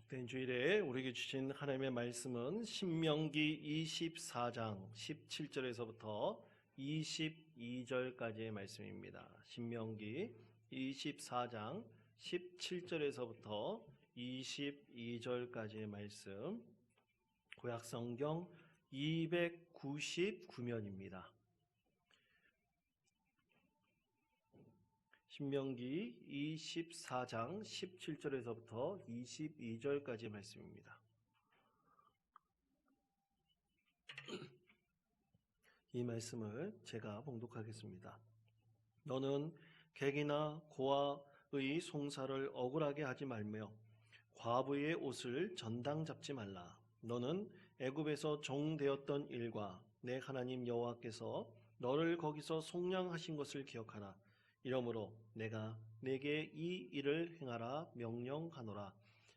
복된 주일에 우리에게 주신 하나님의 말씀은 신명기 24장 17절에서부터 22절까지의 말씀입니다. 신명기 24장 17절에서부터 22절까지의 말씀, 구약성경 299면입니다. 신명기 24장 17절에서부터 22절까지의 말씀입니다. 이 말씀을 제가 봉독하겠습니다. 너는 객이나 고아의 송사를 억울하게 하지 말며 과부의 옷을 전당 잡지 말라. 너는 애굽에서 종되었던 일과 내 하나님 여호와께서 너를 거기서 속량하신 것을 기억하라. 이러므로 내가 내게 이 일을 행하라 명령하노라.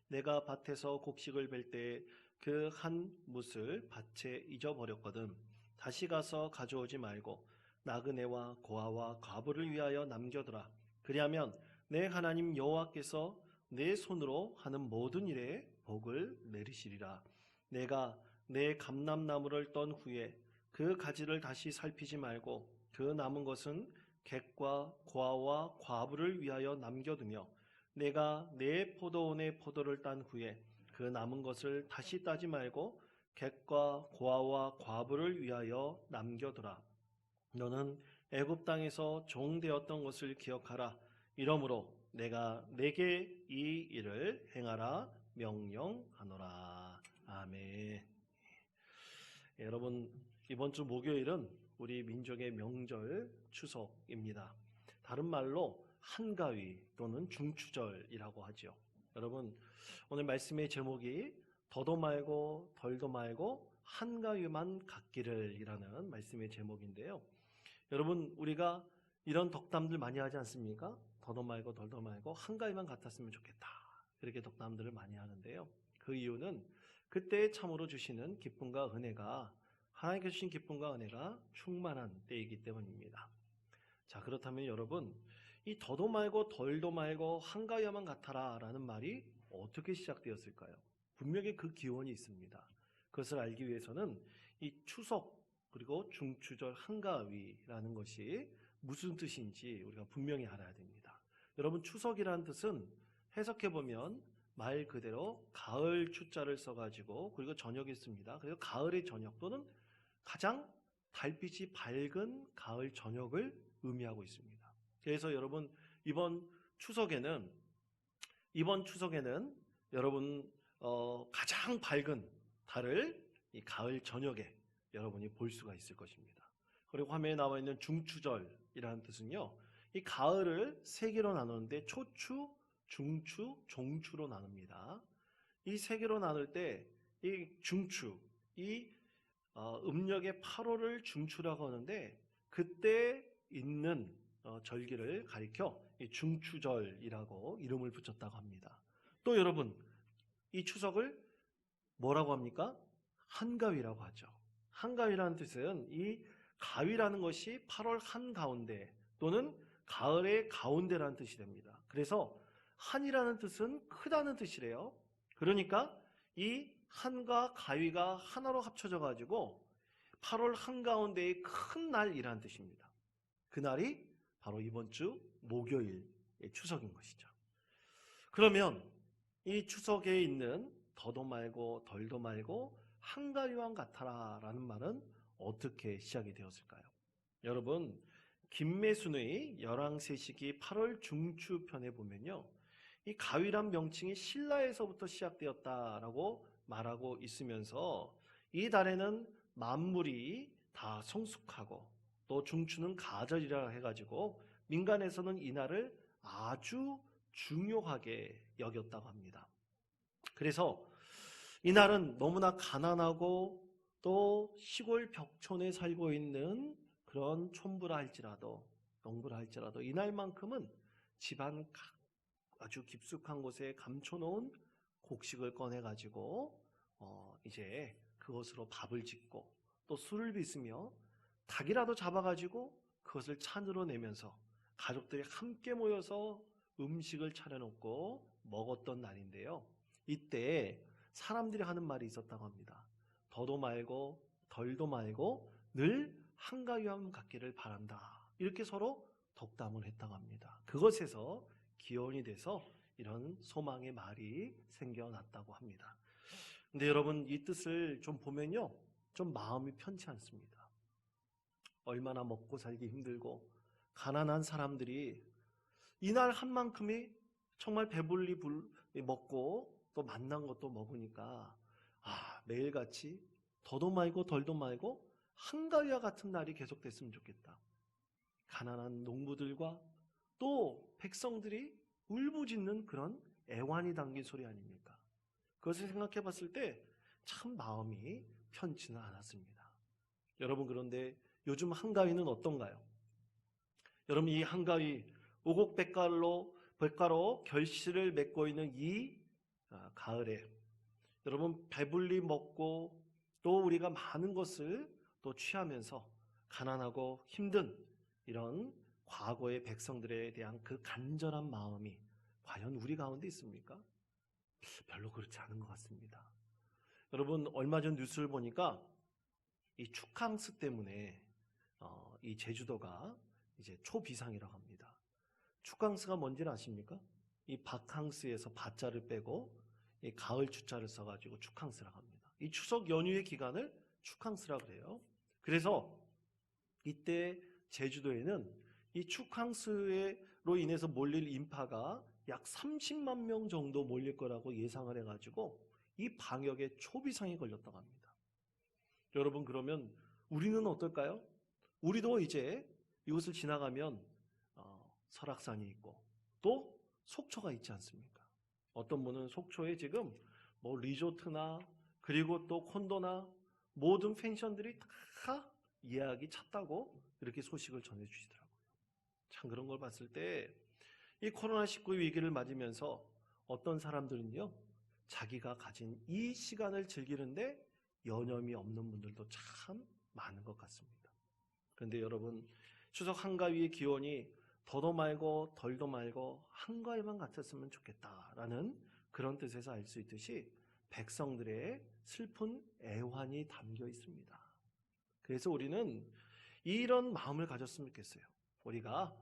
내가 밭에서 곡식을 벨 때에 그 한 뭇을 밭에 잊어버렸거든. 다시 가서 가져오지 말고 나그네와 고아와 과부를 위하여 남겨두라. 그리하면 내 하나님 여호와께서 내 손으로 하는 모든 일에 복을 내리시리라. 내가 내 감람나무를 떤 후에 그 가지를 다시 살피지 말고 그 남은 것은 객과 고아와 과부를 위하여 남겨두며 내가 내 포도원의 포도를 딴 후에 그 남은 것을 다시 따지 말고 객과 고아와 과부를 위하여 남겨두라. 너는 애굽 땅에서 종되었던 것을 기억하라. 이러므로 내가 내게 이 일을 행하라 명령하노라. 아멘. 여러분, 이번 주 목요일은 우리 민족의 명절 추석입니다. 다른 말로 한가위 또는 중추절이라고 하죠. 여러분, 오늘 말씀의 제목이 더도 말고 덜도 말고 한가위만 같기를 이라는 말씀의 제목인데요. 여러분, 우리가 이런 덕담들 많이 하지 않습니까? 더도 말고 덜도 말고 한가위만 같았으면 좋겠다. 그렇게 덕담들을 많이 하는데요. 그 이유는 그때 참으로 주시는 기쁨과 은혜가, 하나님께 주신 기쁨과 은혜가 충만한 때이기 때문입니다. 자, 그렇다면 여러분, 이 더도 말고 덜도 말고 한가위만 같아라 라는 말이 어떻게 시작되었을까요? 분명히 그 기원이 있습니다. 그것을 알기 위해서는 이 추석 그리고 중추절 한가위라는 것이 무슨 뜻인지 우리가 분명히 알아야 됩니다. 여러분, 추석이라는 뜻은 해석해보면 말 그대로 가을 추자를 써가지고 그리고 저녁이 있습니다. 그리고 가을의 저녁 또는 가장 달빛이 밝은 가을 저녁을 의미하고 있습니다. 그래서 여러분, 이번 추석에는 여러분 가장 밝은 달을 이 가을 저녁에 여러분이 볼 수가 있을 것입니다. 그리고 화면에 나와 있는 중추절이라는 뜻은요, 이 가을을 세 개로 나누는데 초추, 중추, 종추로 나눕니다. 이 세 개로 나눌 때 이 중추, 이 음력의 8월을 중추라고 하는데 그때 있는 절기를 가리켜 이 중추절이라고 이름을 붙였다고 합니다. 또 여러분, 이 추석을 뭐라고 합니까? 한가위라고 하죠. 한가위라는 뜻은 이 가위라는 것이 8월 한가운데 또는 가을의 가운데라는 뜻이 됩니다. 그래서 한이라는 뜻은 크다는 뜻이래요. 그러니까 이 한과 가위가 하나로 합쳐져 가지고 8월 한가운데의 큰 날이라는 뜻입니다. 그날이 바로 이번 주 목요일의 추석인 것이죠. 그러면 이 추석에 있는 더도 말고 덜도 말고 한가위와 같아라 라는 말은 어떻게 시작이 되었을까요? 여러분, 김매순의 열왕세시기 8월 중추편에 보면요, 이 가위란 명칭이 신라에서부터 시작되었다라고 말하고 있으면서 이 달에는 만물이 다 성숙하고 또 중추는 가절이라 해가지고 민간에서는 이 날을 아주 중요하게 여겼다고 합니다. 그래서 이날은 너무나 가난하고 또 시골 벽촌에 살고 있는 그런 촌부라 할지라도 농부라 할지라도 이날만큼은 집안 아주 깊숙한 곳에 감춰놓은 곡식을 꺼내가지고 이제 그것으로 밥을 짓고 또 술을 빚으며 닭이라도 잡아가지고 그것을 찬으로 내면서 가족들이 함께 모여서 음식을 차려놓고 먹었던 날인데요. 이때 사람들이 하는 말이 있었다고 합니다. 더도 말고 덜도 말고 늘 한가위함 갖기를 바란다. 이렇게 서로 덕담을 했다고 합니다. 그것에서 기원이 돼서 이런 소망의 말이 생겨났다고 합니다. 근데 여러분, 이 뜻을 좀 보면요, 좀 마음이 편치 않습니다. 얼마나 먹고 살기 힘들고 가난한 사람들이 이날 한 만큼이 정말 배불리 먹고 또 맛난 것도 먹으니까 매일같이 더도 말고 덜도 말고 한가위와 같은 날이 계속됐으면 좋겠다. 가난한 농부들과 또 백성들이 울부짖는 그런 애환이 담긴 소리 아닙니까? 그것을 생각해 봤을 때 참 마음이 편치는 않았습니다. 여러분, 그런데 요즘 한가위는 어떤가요? 여러분, 이 한가위 오곡백과로 결실을 맺고 있는 이 가을에 여러분, 배불리 먹고 또 우리가 많은 것을 또 취하면서 가난하고 힘든 이런 과거의 백성들에 대한 그 간절한 마음이 과연 우리 가운데 있습니까? 별로 그렇지 않은 것 같습니다. 여러분, 얼마 전 뉴스를 보니까 이 축항스 때문에 이 제주도가 이제 초비상이라고 합니다. 축항스가 뭔지는 아십니까? 이 바캉스에서 바자를 빼고 이 가을 추자를 써가지고 축항스라고 합니다. 이 추석 연휴의 기간을 축항스라고 그래요. 그래서 이때 제주도에는 이 축항스로 인해서 몰릴 인파가 약 30만 명 정도 몰릴 거라고 예상을 해가지고 이 방역에 초비상이 걸렸다고 합니다. 여러분, 그러면 우리는 어떨까요? 우리도 이제 이곳을 지나가면 설악산이 있고 또 속초가 있지 않습니까? 어떤 분은 속초에 지금 뭐 리조트나 그리고 또 콘도나 모든 펜션들이 다 예약이 찼다고 이렇게 소식을 전해주시더라고요. 참, 그런 걸 봤을 때 이 코로나19 위기를 맞으면서 어떤 사람들은요, 자기가 가진 이 시간을 즐기는데 여념이 없는 분들도 참 많은 것 같습니다. 그런데 여러분, 추석 한가위의 기원이 더도 말고 덜도 말고 한가위만 같았으면 좋겠다라는 그런 뜻에서 알 수 있듯이 백성들의 슬픈 애환이 담겨 있습니다. 그래서 우리는 이런 마음을 가졌으면 좋겠어요. 우리가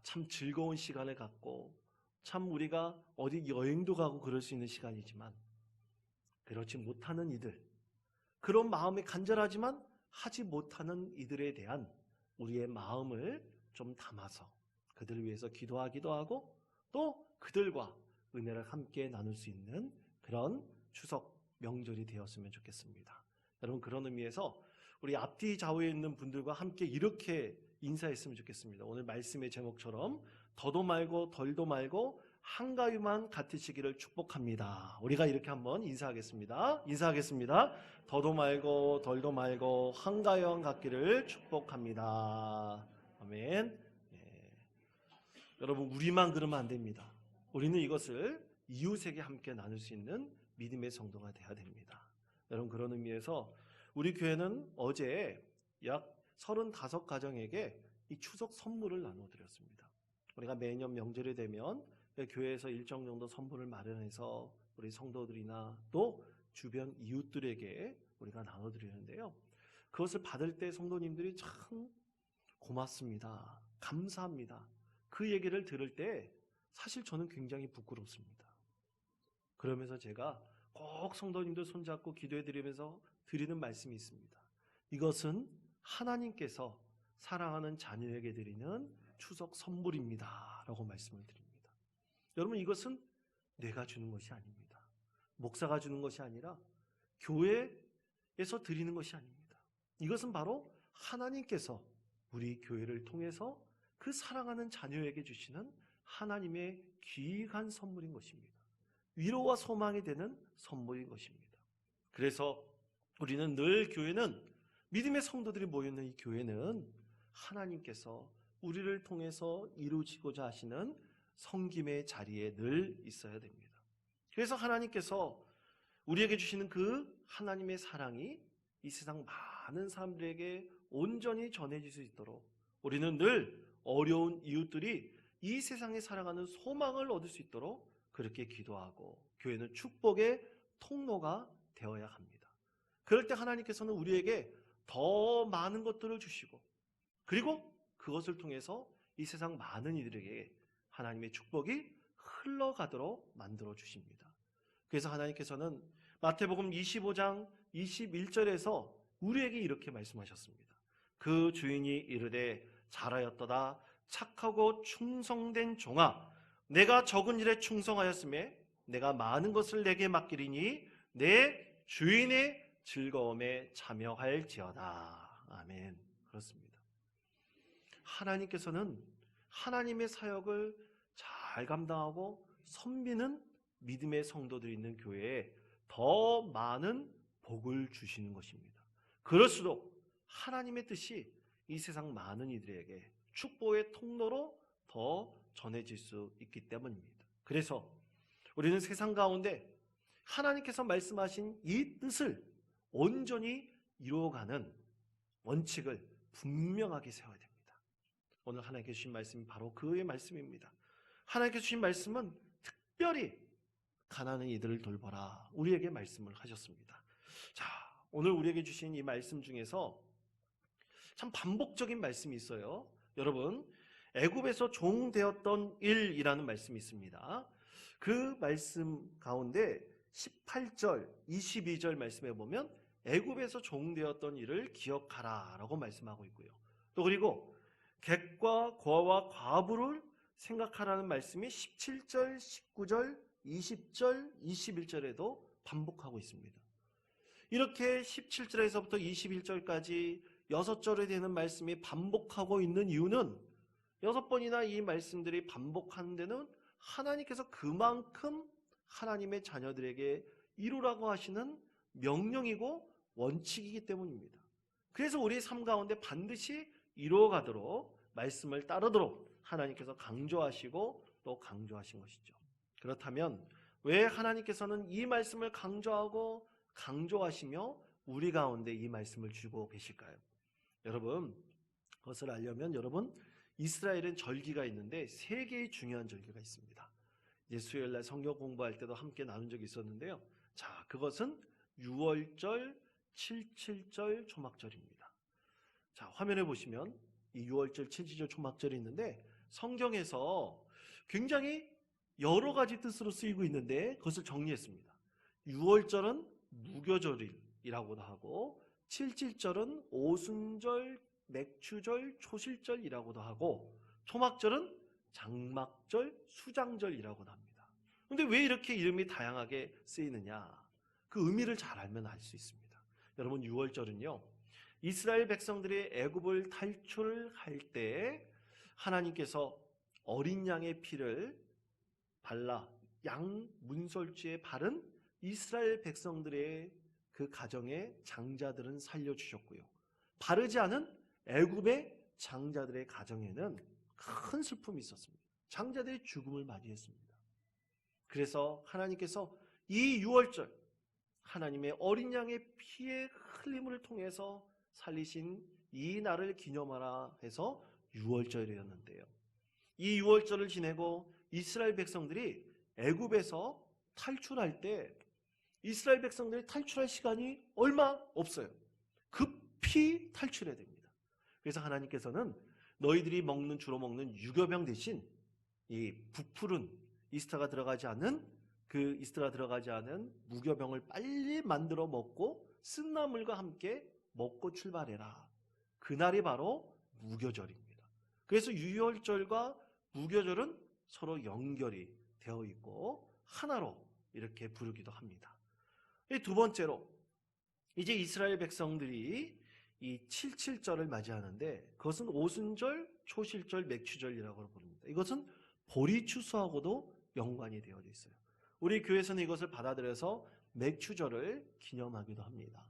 참 즐거운 시간을 갖고 참 우리가 어디 여행도 가고 그럴 수 있는 시간이지만 그렇지 못하는 이들, 그런 마음이 간절하지만 하지 못하는 이들에 대한 우리의 마음을 좀 담아서 그들을 위해서 기도하기도 하고 또 그들과 은혜를 함께 나눌 수 있는 그런 추석 명절이 되었으면 좋겠습니다. 여러분, 그런 의미에서 우리 앞뒤 좌우에 있는 분들과 함께 이렇게 인사했으면 좋겠습니다. 오늘 말씀의 제목처럼 더도 말고 덜도 말고 한가위만 같으시기를 축복합니다. 우리가 이렇게 한번 인사하겠습니다. 더도 말고 덜도 말고 한가위만 같기를 축복합니다. 아멘. 여러분, 우리만 그러면 안 됩니다. 우리는 이것을 이웃에게 함께 나눌 수 있는 믿음의 성도가 되어야 됩니다. 여러분, 그런 의미에서 우리 교회는 어제 약 35가정에게 이 추석 선물을 나눠드렸습니다. 우리가 매년 명절이 되면 교회에서 일정 정도 선물을 마련해서 우리 성도들이나 또 주변 이웃들에게 우리가 나눠드리는데요. 그것을 받을 때 성도님들이 참 고맙습니다. 감사합니다. 그 얘기를 들을 때 사실 저는 굉장히 부끄럽습니다. 그러면서 제가 꼭 성도님들 손잡고 기도해드리면서 드리는 말씀이 있습니다. 이것은 하나님께서 사랑하는 자녀에게 드리는 추석 선물입니다 라고 말씀을 드립니다. 여러분, 이것은 내가 주는 것이 아닙니다. 목사가 주는 것이 아니라 교회에서 드리는 것이 아닙니다. 이것은 바로 하나님께서 우리 교회를 통해서 그 사랑하는 자녀에게 주시는 하나님의 귀한 선물인 것입니다. 위로와 소망이 되는 선물인 것입니다. 그래서 우리는 늘 교회는, 믿음의 성도들이 모여있는 이 교회는 하나님께서 우리를 통해서 이루시고자 하시는 섬김의 자리에 늘 있어야 됩니다. 그래서 하나님께서 우리에게 주시는 그 하나님의 사랑이 이 세상 많은 사람들에게 온전히 전해질 수 있도록 우리는 늘 어려운 이웃들이 이 세상에 살아가는 소망을 얻을 수 있도록 그렇게 기도하고 교회는 축복의 통로가 되어야 합니다. 그럴 때 하나님께서는 우리에게 더 많은 것들을 주시고, 그리고 그것을 통해서 이 세상 많은 이들에게 하나님의 축복이 흘러가도록 만들어 주십니다. 그래서 하나님께서는 마태복음 25장 21절에서 우리에게 이렇게 말씀하셨습니다. 그 주인이 이르되 잘하였도다 착하고 충성된 종아, 내가 적은 일에 충성하였음에 내가 많은 것을 내게 맡기리니 내 주인의 즐거움에 참여할지어다. 아멘. 그렇습니다. 하나님께서는 하나님의 사역을 잘 감당하고 섬기는 믿음의 성도들이 있는 교회에 더 많은 복을 주시는 것입니다. 그럴수록 하나님의 뜻이 이 세상 많은 이들에게 축복의 통로로 더 전해질 수 있기 때문입니다. 그래서 우리는 세상 가운데 하나님께서 말씀하신 이 뜻을 온전히 이루어가는 원칙을 분명하게 세워야 됩니다. 오늘 하나님께 주신 말씀이 바로 그의 말씀입니다. 하나님께 주신 말씀은 특별히 가난한 이들을 돌보라 우리에게 말씀을 하셨습니다. 자, 오늘 우리에게 주신 이 말씀 중에서 참 반복적인 말씀이 있어요. 여러분, 애굽에서 종 되었던 일이라는 말씀이 있습니다. 그 말씀 가운데 18절, 22절 말씀에 보면 애굽에서 종 되었던 일을 기억하라 라고 말씀하고 있고요. 또 그리고 객과 고아와 과부를 생각하라는 말씀이 17절, 19절, 20절, 21절에도 반복하고 있습니다. 이렇게 17절에서부터 21절까지 6절에 되는 말씀이 반복하고 있는 이유는 6번이나 이 말씀들이 반복하는 데는 하나님께서 그만큼 하나님의 자녀들에게 이루라고 하시는 명령이고 원칙이기 때문입니다. 그래서 우리 삶 가운데 반드시 이루어가도록 말씀을 따르도록 하나님께서 강조하시고 또 강조하신 것이죠. 그렇다면 왜 하나님께서는 이 말씀을 강조하고 강조하시며 우리 가운데 이 말씀을 주고 계실까요? 여러분, 그것을 알려면 여러분, 이스라엘은 절기가 있는데 3개의 중요한 절기가 있습니다. 이제 수요일날 성경 공부할 때도 함께 나눈 적이 있었는데요. 자, 그것은 6월절, 77절, 초막절입니다. 자, 화면에 보시면 이 6월절, 77절, 초막절이 있는데 성경에서 굉장히 여러 가지 뜻으로 쓰이고 있는데 그것을 정리했습니다. 6월절은 무교절이라고도 하고 77절은 오순절, 맥추절, 초실절이라고도 하고 초막절은 장막절, 수장절이라고도 합니다. 그런데 왜 이렇게 이름이 다양하게 쓰이느냐? 그 의미를 잘 알면 알 수 있습니다. 여러분, 6월절은요, 이스라엘 백성들이 애굽을 탈출할 때 하나님께서 어린 양의 피를 발라 양 문설주에 바른 이스라엘 백성들의 그 가정의 장자들은 살려주셨고요. 바르지 않은 애굽의 장자들의 가정에는 큰 슬픔이 있었습니다. 장자들의 죽음을 맞이했습니다. 그래서 하나님께서 이 6월절 하나님의 어린 양의 피의 흘림을 통해서 살리신 이 날을 기념하라 해서 6월절이었는데요. 이 6월절을 지내고 이스라엘 백성들이 애굽에서 탈출할 때 이스라엘 백성들이 탈출할 시간이 얼마 없어요. 급히 탈출해야 됩니다. 그래서 하나님께서는 너희들이 주로 먹는 유교병 대신 이 부풀은 이스트가 들어가지 않은 무교병을 빨리 만들어 먹고 쓴나물과 함께 먹고 출발해라. 그날이 바로 무교절입니다. 그래서 유월절과 무교절은 서로 연결이 되어 있고 하나로 이렇게 부르기도 합니다. 두 번째로 이제 이스라엘 백성들이 이 77절을 맞이하는데 그것은 오순절, 초실절, 맥추절이라고 부릅니다. 이것은 보리추수하고도 연관이 되어 있어요. 우리 교회에서는 이것을 받아들여서 맥추절을 기념하기도 합니다.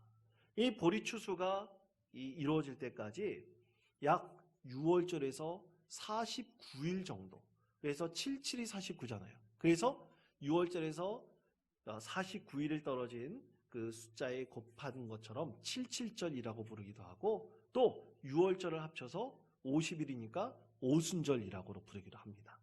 이 보리추수가 이루어질 때까지 약 6월절에서 49일 정도, 그래서 77이 49잖아요. 그래서 6월절에서 49일을 떨어진 그 숫자에 곱하는 것처럼 77절이라고 부르기도 하고 또 6월절을 합쳐서 50일이니까 오순절이라고 부르기도 합니다.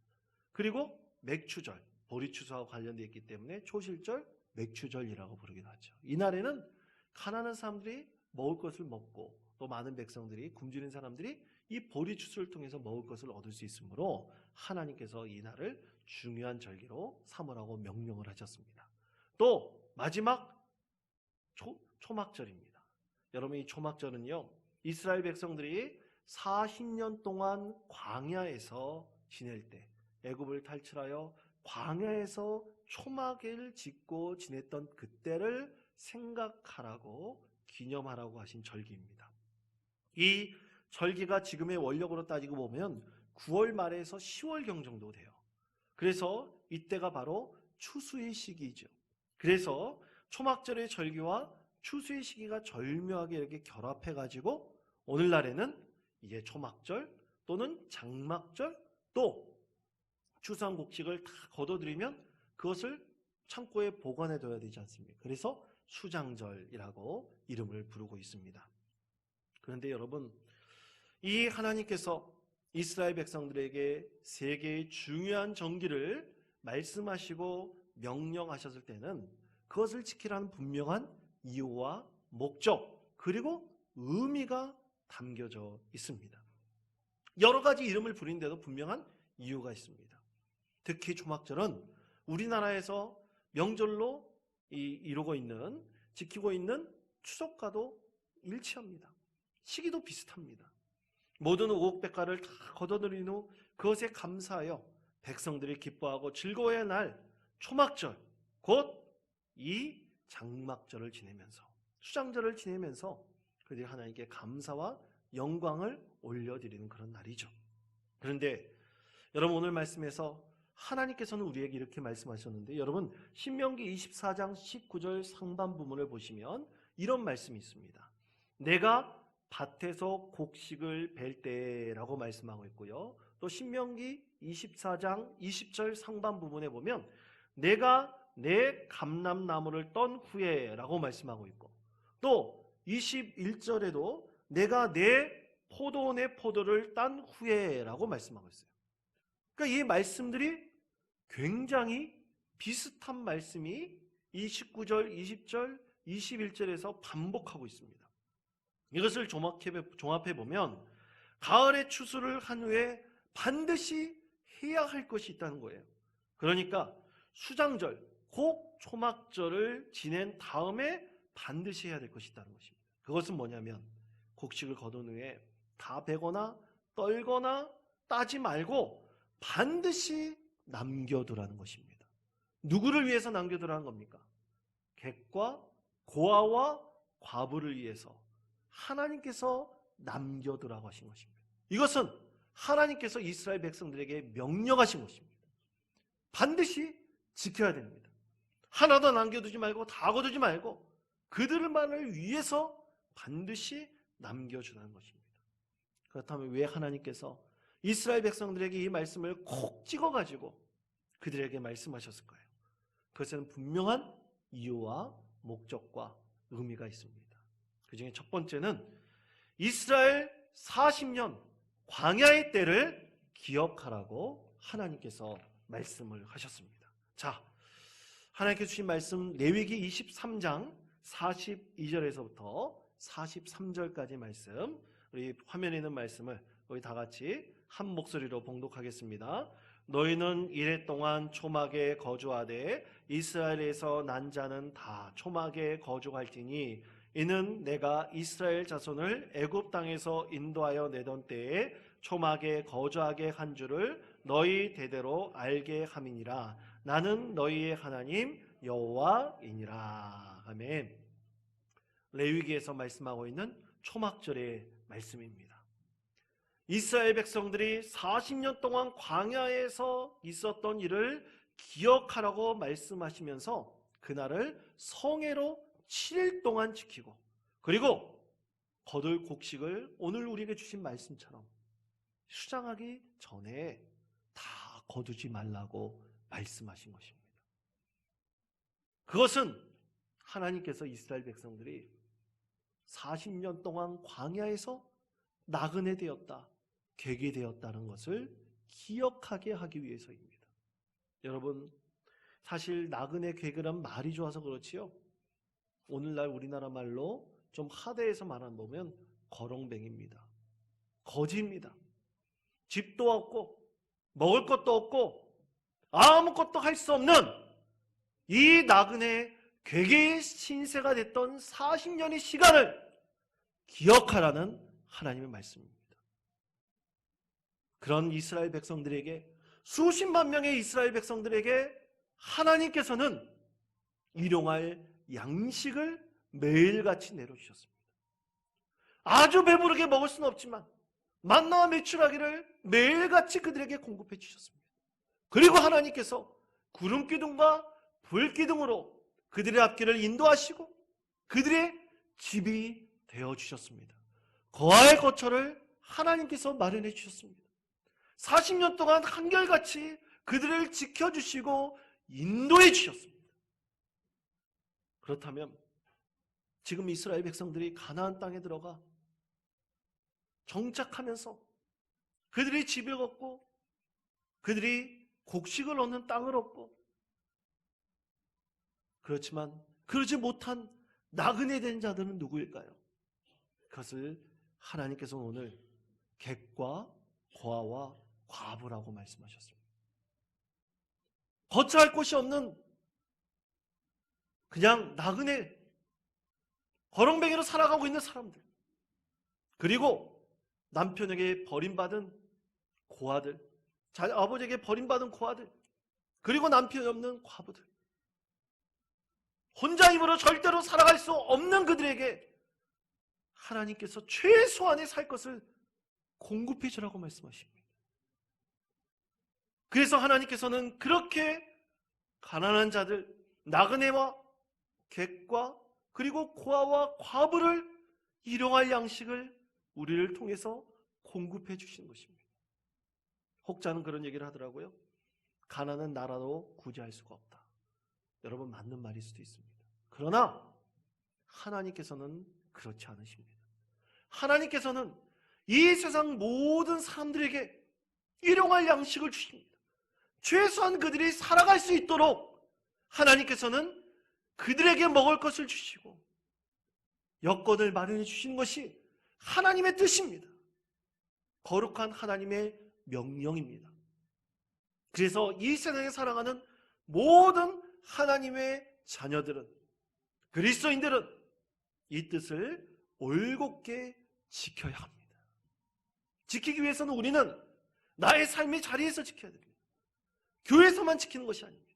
그리고 맥추절, 보리 추수와 관련되어 있기 때문에 초실절, 맥추절이라고 부르기도 하죠. 이날에는 가난한 사람들이 먹을 것을 먹고 또 많은 백성들이 굶주린 사람들이 이 보리 추수를 통해서 먹을 것을 얻을 수 있으므로 하나님께서 이 날을 중요한 절기로 삼으라고 명령을 하셨습니다. 또 마지막 초막절입니다. 여러분, 이 초막절은요, 이스라엘 백성들이 40년 동안 광야에서 지낼 때, 애굽을 탈출하여 광야에서 초막을 짓고 지냈던 그때를 생각하라고 기념하라고 하신 절기입니다. 이 절기가 지금의 원력으로 따지고 보면 9월 말에서 10월경 정도 돼요. 그래서 이때가 바로 추수의 시기죠. 그래서 초막절의 절기와 추수의 시기가 절묘하게 이렇게 결합해가지고 오늘날에는 이제 초막절 또는 장막절 또 추수한 곡식을 다 거둬들이면 그것을 창고에 보관해 둬야 되지 않습니까? 그래서 수장절이라고 이름을 부르고 있습니다. 그런데 여러분, 이 하나님께서 이스라엘 백성들에게 세 개의 중요한 정기를 말씀하시고 명령하셨을 때는 그것을 지키라는 분명한 이유와 목적 그리고 의미가 담겨져 있습니다. 여러 가지 이름을 부린데도 분명한 이유가 있습니다. 특히 초막절은 우리나라에서 명절로 이루고 있는, 지키고 있는 추석과도 일치합니다. 시기도 비슷합니다. 모든 오곡백과를 다 거둬들인 후 그것에 감사하여 백성들이 기뻐하고 즐거워야 할 날 초막절, 곧 이 장막절을 지내면서 수장절을 지내면서 그들이 하나님께 감사와 영광을 올려드리는 그런 날이죠. 그런데 여러분, 오늘 말씀에서 하나님께서는 우리에게 이렇게 말씀하셨는데, 여러분 신명기 24장 19절 상반 부분을 보시면 이런 말씀이 있습니다. 내가 밭에서 곡식을 벨 때라고 말씀하고 있고요. 또 신명기 24장 20절 상반 부분에 보면 내가 내 감람나무를 떤 후에 라고 말씀하고 있고, 또 21절에도 내가 내 포도원의 포도를 딴 후에 라고 말씀하고 있어요. 그러니까 이 말씀들이 굉장히 비슷한 말씀이 이 19절, 20절, 21절에서 반복하고 있습니다. 이것을 종합해 보면 가을에 추수를 한 후에 반드시 해야 할 것이 있다는 거예요. 그러니까 수장절, 곧 초막절을 지낸 다음에 반드시 해야 될 것이 있다는 것입니다. 그것은 뭐냐면 곡식을 거둔 후에 다 베거나 떨거나 따지 말고 반드시 남겨두라는 것입니다. 누구를 위해서 남겨두라는 겁니까? 객과 고아와 과부를 위해서 하나님께서 남겨두라고 하신 것입니다. 이것은 하나님께서 이스라엘 백성들에게 명령하신 것입니다. 반드시 지켜야 됩니다. 하나도 남겨두지 말고 다 거두지 말고 그들만을 위해서 반드시 남겨주라는 것입니다. 그렇다면 왜 하나님께서 이스라엘 백성들에게 이 말씀을 콕 찍어가지고 그들에게 말씀하셨을까요? 그것은 분명한 이유와 목적과 의미가 있습니다. 그 중에 첫 번째는 이스라엘 40년 광야의 때를 기억하라고 하나님께서 말씀을 하셨습니다. 자, 하나님께서 주신 말씀 레위기 23장 42절에서부터 43절까지 말씀, 우리 화면에 있는 말씀을 우리 다 같이 한 목소리로 봉독하겠습니다. 너희는 이래 동안 초막에 거주하되 이스라엘에서 난 자는 다 초막에 거주할지니 이는 내가 이스라엘 자손을 애굽 땅에서 인도하여 내던 때에 초막에 거주하게 한 줄을 너희 대대로 알게 함이니라. 나는 너희의 하나님 여호와이니라. 아멘. 레위기에서 말씀하고 있는 초막절의 말씀입니다. 이스라엘 백성들이 40년 동안 광야에서 있었던 일을 기억하라고 말씀하시면서 그날을 성회로 7일 동안 지키고, 그리고 거둘 곡식을 오늘 우리에게 주신 말씀처럼 수장하기 전에 다 거두지 말라고 말씀하신 것입니다. 그것은 하나님께서 이스라엘 백성들이 40년 동안 광야에서 나그네 되었다, 객이 되었다는 것을 기억하게 하기 위해서입니다. 여러분, 사실 나그네 궤교란 말이 좋아서 그렇지요. 오늘날 우리나라 말로 좀 하대해서 말하면 거렁뱅입니다. 거지입니다. 집도 없고 먹을 것도 없고 아무것도 할 수 없는 이 나그네 괴계의 신세가 됐던 40년의 시간을 기억하라는 하나님의 말씀입니다. 그런 이스라엘 백성들에게, 수십만 명의 이스라엘 백성들에게 하나님께서는 일용할 양식을 매일같이 내려주셨습니다. 아주 배부르게 먹을 수는 없지만 만나와 메추라기를 매일같이 그들에게 공급해 주셨습니다. 그리고 하나님께서 구름기둥과 불기둥으로 그들의 앞길을 인도하시고 그들의 집이 되어주셨습니다. 거할 거처를 하나님께서 마련해 주셨습니다. 40년 동안 한결같이 그들을 지켜주시고 인도해 주셨습니다. 그렇다면 지금 이스라엘 백성들이 가나안 땅에 들어가 정착하면서 그들이 집을 얻고 그들이 곡식을 얻는 땅을 얻고, 그렇지만 그러지 못한 나그네 된 자들은 누구일까요? 그것을 하나님께서 오늘 객과 고아와 과부라고 말씀하셨습니다. 거처할 곳이 없는 그냥 나그네, 거렁뱅이로 살아가고 있는 사람들, 그리고 남편에게 버림받은 고아들, 아버지에게 버림받은 고아들, 그리고 남편이 없는 과부들, 혼자 힘으로 절대로 살아갈 수 없는 그들에게 하나님께서 최소한의 살 것을 공급해 주라고 말씀하십니다. 그래서 하나님께서는 그렇게 가난한 자들, 나그네와 객과 그리고 고아와 과부를 일용할 양식을 우리를 통해서 공급해 주시는 것입니다. 혹자는 그런 얘기를 하더라고요. 가난은 나라로 구제할 수가 없다. 여러분, 맞는 말일 수도 있습니다. 그러나 하나님께서는 그렇지 않으십니다. 하나님께서는 이 세상 모든 사람들에게 일용할 양식을 주십니다. 최소한 그들이 살아갈 수 있도록 하나님께서는 그들에게 먹을 것을 주시고 여건을 마련해 주시는 것이 하나님의 뜻입니다. 거룩한 하나님의 명령입니다. 그래서 이 세상에 살아가는 모든 하나님의 자녀들은, 그리스도인들은 이 뜻을 올곧게 지켜야 합니다. 지키기 위해서는 우리는 나의 삶의 자리에서 지켜야 됩니다. 교회에서만 지키는 것이 아닙니다.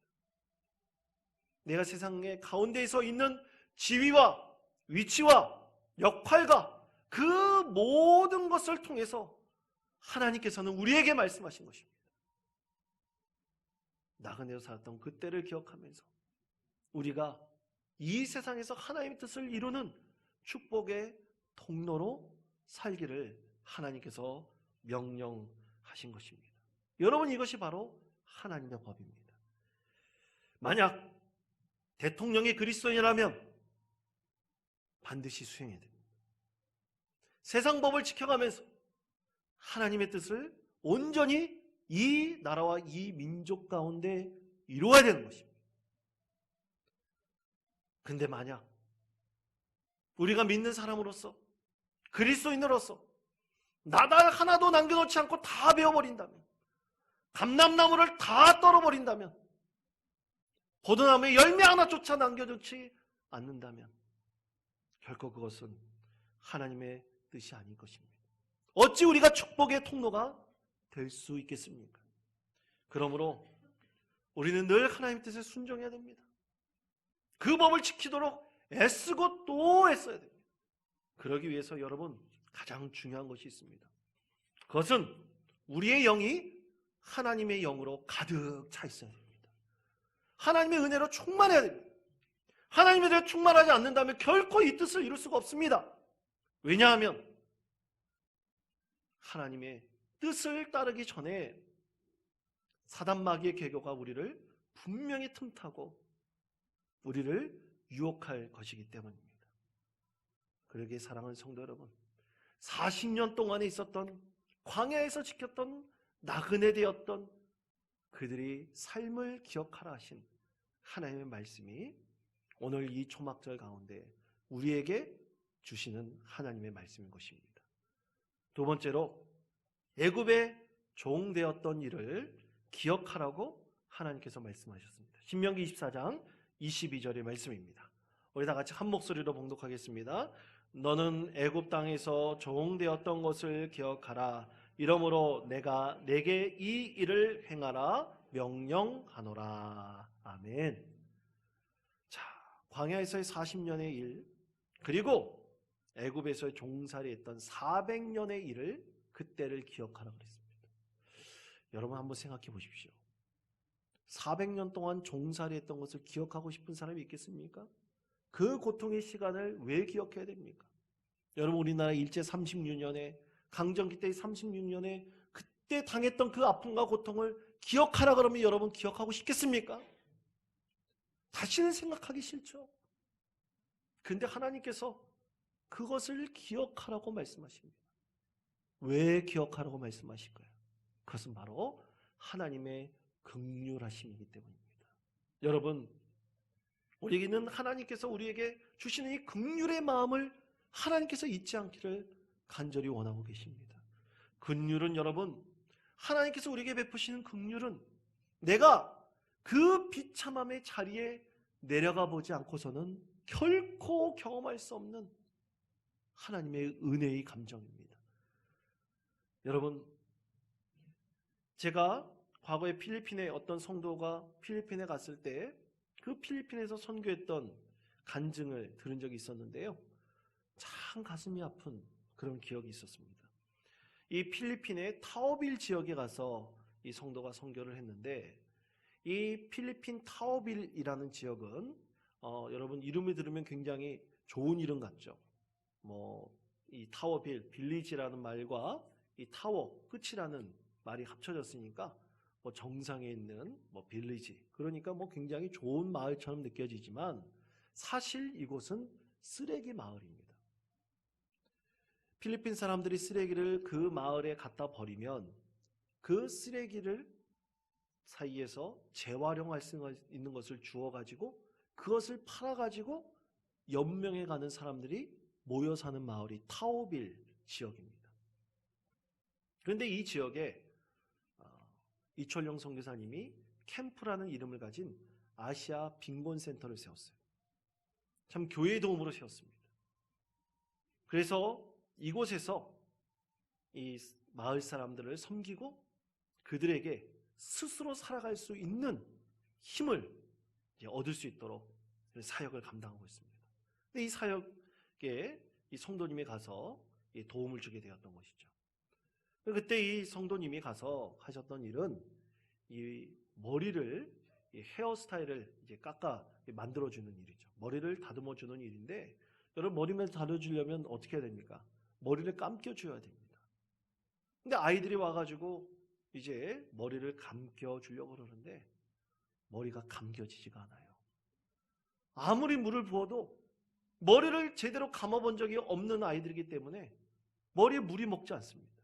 내가 세상의 가운데에서 있는 지위와 위치와 역할과 그 모든 것을 통해서 하나님께서는 우리에게 말씀하신 것입니다. 나그네로 살았던 그때를 기억하면서 우리가 이 세상에서 하나님의 뜻을 이루는 축복의 통로로 살기를 하나님께서 명령하신 것입니다. 여러분, 이것이 바로 하나님의 법입니다. 만약 대통령이 그리스도인이라면 반드시 수행해야 됩니다. 세상 법을 지켜가면서 하나님의 뜻을 온전히 이 나라와 이 민족 가운데 이루어야 되는 것입니다. 근데 만약 우리가 믿는 사람으로서, 그리스도인으로서 나달 하나도 남겨놓지 않고 다 베어버린다면, 감람나무를 다 떨어버린다면, 포도나무에 열매 하나조차 남겨놓지 않는다면 결코 그것은 하나님의 뜻이 아닐 것입니다. 어찌 우리가 축복의 통로가 될 수 있겠습니까? 그러므로 우리는 늘 하나님의 뜻에 순종해야 됩니다. 그 법을 지키도록 애쓰고 또 애써야 됩니다. 그러기 위해서 여러분, 가장 중요한 것이 있습니다. 그것은 우리의 영이 하나님의 영으로 가득 차 있어야 됩니다. 하나님의 은혜로 충만해야 됩니다. 하나님의 은혜로 충만하지 않는다면 결코 이 뜻을 이룰 수가 없습니다. 왜냐하면 하나님의 뜻을 따르기 전에 사단 마귀의 계교가 우리를 분명히 틈타고 우리를 유혹할 것이기 때문입니다. 그러기에 사랑하는 성도 여러분, 40년 동안에 있었던 광야에서 지켰던 나그네 되었던 그들이 삶을 기억하라 하신 하나님의 말씀이 오늘 이 초막절 가운데 우리에게 주시는 하나님의 말씀인 것입니다. 두 번째로 애굽의 종 되었던 일을 기억하라고 하나님께서 말씀하셨습니다. 신명기 24장 22절의 말씀입니다. 우리 다 같이 한 목소리로 봉독하겠습니다. 너는 애굽 땅에서 종 되었던 것을 기억하라. 이러므로 내가 내게 이 일을 행하라 명령하노라. 아멘. 자, 광야에서의 40년의 일, 그리고 애굽에서의 종살이 했던 400년의 일을, 그때를 기억하라 그랬습니다. 여러분 한번 생각해 보십시오. 400년 동안 종살이 했던 것을 기억하고 싶은 사람이 있겠습니까? 그 고통의 시간을 왜 기억해야 됩니까? 여러분, 우리나라 일제 36년에, 강점기 때의 36년에 그때 당했던 그 아픔과 고통을 기억하라 그러면 여러분 기억하고 싶겠습니까? 다시는 생각하기 싫죠. 그런데 하나님께서 그것을 기억하라고 말씀하십니다. 왜 기억하라고 말씀하실까요? 그것은 바로 하나님의 긍휼하심이기 때문입니다. 여러분, 우리에게는 하나님께서 우리에게 주시는 이 긍휼의 마음을 하나님께서 잊지 않기를 간절히 원하고 계십니다. 긍휼은 여러분, 하나님께서 우리에게 베푸시는 긍휼은 내가 그 비참함의 자리에 내려가 보지 않고서는 결코 경험할 수 없는 하나님의 은혜의 감정입니다. 여러분, 제가 과거에 필리핀에 어떤 성도가 필리핀에 갔을 때 그 필리핀에서 선교했던 간증을 들은 적이 있었는데요. 참 가슴이 아픈 그런 기억이 있었습니다. 이 필리핀의 타오빌 지역에 가서 이 성도가 선교를 했는데, 이 필리핀 타오빌이라는 지역은 여러분 이름을 들으면 굉장히 좋은 이름 같죠. 이 타워빌, 빌리지라는 말과 이 타워, 끝이라는 말이 합쳐졌으니까 정상에 있는 빌리지, 그러니까 굉장히 좋은 마을처럼 느껴지지만 사실 이곳은 쓰레기 마을입니다. 필리핀 사람들이 쓰레기를 그 마을에 갖다 버리면 그 쓰레기를 사이에서 재활용할 수 있는 것을 주워가지고 그것을 팔아가지고 연명해 가는 사람들이 모여 사는 마을이 타오빌 지역입니다. 그런데 이 지역에 이철용 선교사님이 캠프라는 이름을 가진 아시아 빈곤센터를 세웠어요. 참 교회의 도움으로 세웠습니다. 그래서 이곳에서 이 마을 사람들을 섬기고 그들에게 스스로 살아갈 수 있는 힘을 얻을 수 있도록 사역을 감당하고 있습니다. 근데 이 사역에 이 성도님이 가서 도움을 주게 되었던 것이죠. 그때 이 성도님이 가서 하셨던 일은 이 머리를, 이 헤어스타일을 이제 깎아 만들어주는 일이죠. 머리를 다듬어주는 일인데, 여러분 머리를 다듬어주려면 어떻게 해야 됩니까? 머리를 감겨줘야 됩니다. 근데 아이들이 와가지고 이제 머리를 감겨주려고 그러는데 머리가 감겨지지가 않아요. 아무리 물을 부어도 머리를 제대로 감아본 적이 없는 아이들이기 때문에 머리에 물이 먹지 않습니다.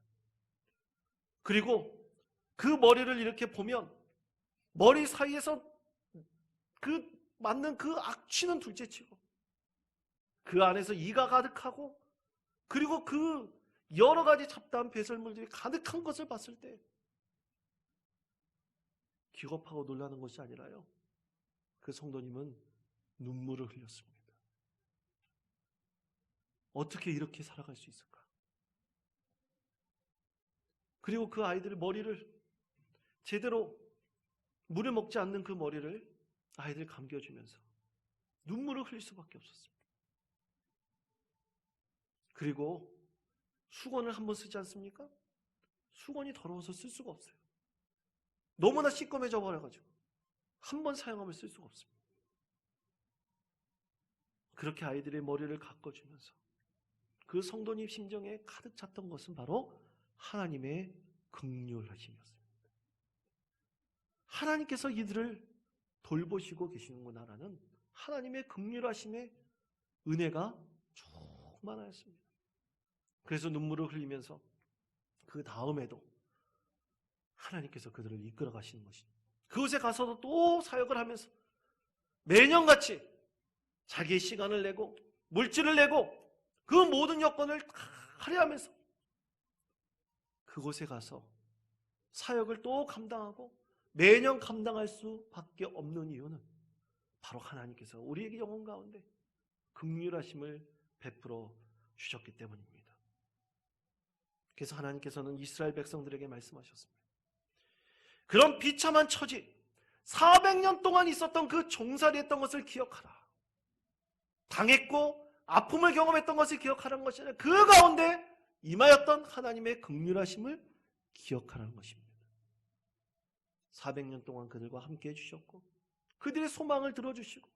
그리고 그 머리를 이렇게 보면 머리 사이에서 그 맞는 그 악취는 둘째치고 그 안에서 이가 가득하고, 그리고 그 여러 가지 잡다한 배설물들이 가득한 것을 봤을 때 기겁하고 놀라는 것이 아니라요, 그 성도님은 눈물을 흘렸습니다. 어떻게 이렇게 살아갈 수 있을까? 그리고 그 아이들의 머리를 제대로 물을 먹지 않는 그 머리를 아이들이 감겨주면서 눈물을 흘릴 수밖에 없었습니다. 그리고 수건을 한번 쓰지 않습니까? 수건이 더러워서 쓸 수가 없어요. 너무나 시꺼매져 버려가지고 한 번 사용하면 쓸 수가 없습니다. 그렇게 아이들의 머리를 가꿔주면서 그 성도님 심정에 가득 찼던 것은 바로 하나님의 긍휼하심이었습니다. 하나님께서 이들을 돌보시고 계시는구나라는 하나님의 긍휼하심의 은혜가 충만하였습니다. 그래서 눈물을 흘리면서 그 다음에도 하나님께서 그들을 이끌어 가시는 것입니다. 그곳에 가서도 또 사역을 하면서 매년같이 자기의 시간을 내고 물질을 내고 그 모든 여건을 다 할애하면서 그곳에 가서 사역을 또 감당하고 매년 감당할 수밖에 없는 이유는 바로 하나님께서 우리에게 영혼 가운데 긍휼하심을 베풀어 주셨기 때문입니다. 그래서 하나님께서는 이스라엘 백성들에게 말씀하셨습니다. 그런 비참한 처지, 400년 동안 있었던 그 종살이했던 것을 기억하라. 당했고 아픔을 경험했던 것을 기억하라는 것이 아니라 그 가운데 임하였던 하나님의 긍휼하심을 기억하라는 것입니다. 400년 동안 그들과 함께 해주셨고 그들의 소망을 들어주시고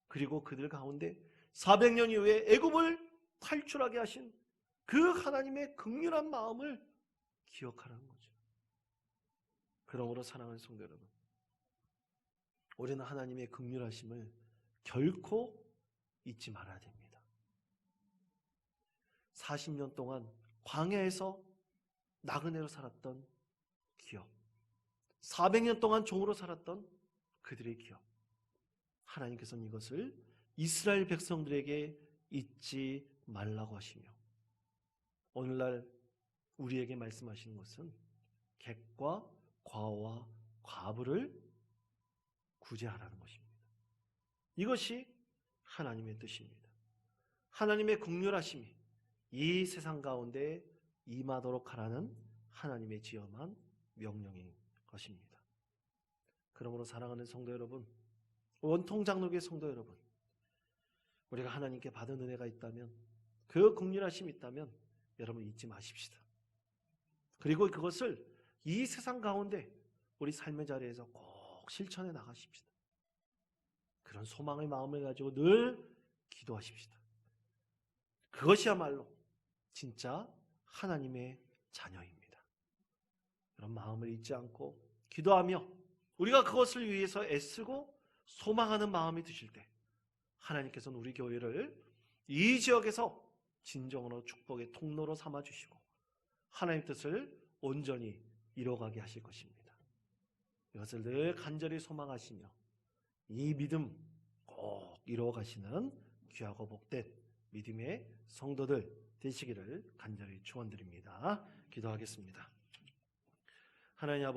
그리고 그들 가운데 400년 이후에 애굽을 탈출하게 하신 그 하나님의 긍휼한 마음을 기억하라는 거죠. 그러므로 사랑하는 성도 여러분, 우리는 하나님의 긍휼하심을 결코 잊지 말아야 됩니다. 40년 동안 광야에서 나그네로 살았던 기억, 400년 동안 종으로 살았던 그들의 기억, 하나님께서는 이것을 이스라엘 백성들에게 잊지 말라고 하시며 오늘날 우리에게 말씀하시는 것은 객과 과와 과부를 구제하라는 것입니다. 이것이 하나님의 뜻입니다. 하나님의 긍휼하심이 이 세상 가운데 임하도록 하라는 하나님의 지엄한 명령인 것입니다. 그러므로 사랑하는 성도 여러분, 원통장로교회 성도 여러분, 우리가 하나님께 받은 은혜가 있다면, 그 긍휼하심이 있다면 여러분 잊지 마십시다. 그리고 그것을 이 세상 가운데 우리 삶의 자리에서 꼭 실천해 나가십시다. 그런 소망의 마음을 가지고 늘 기도하십시다. 그것이야말로 진짜 하나님의 자녀입니다. 그런 마음을 잊지 않고 기도하며 우리가 그것을 위해서 애쓰고 소망하는 마음이 드실 때 하나님께서는 우리 교회를 이 지역에서 진정으로 축복의 통로로 삼아주시고 하나님의 뜻을 온전히 이뤄가게 하실 것입니다. 이것을 늘 간절히 소망하시며 이 믿음 꼭 이루어가시는 귀하고 복된 믿음의 성도들 되시기를 간절히 축원드립니다. 기도하겠습니다. 하나님 아버지,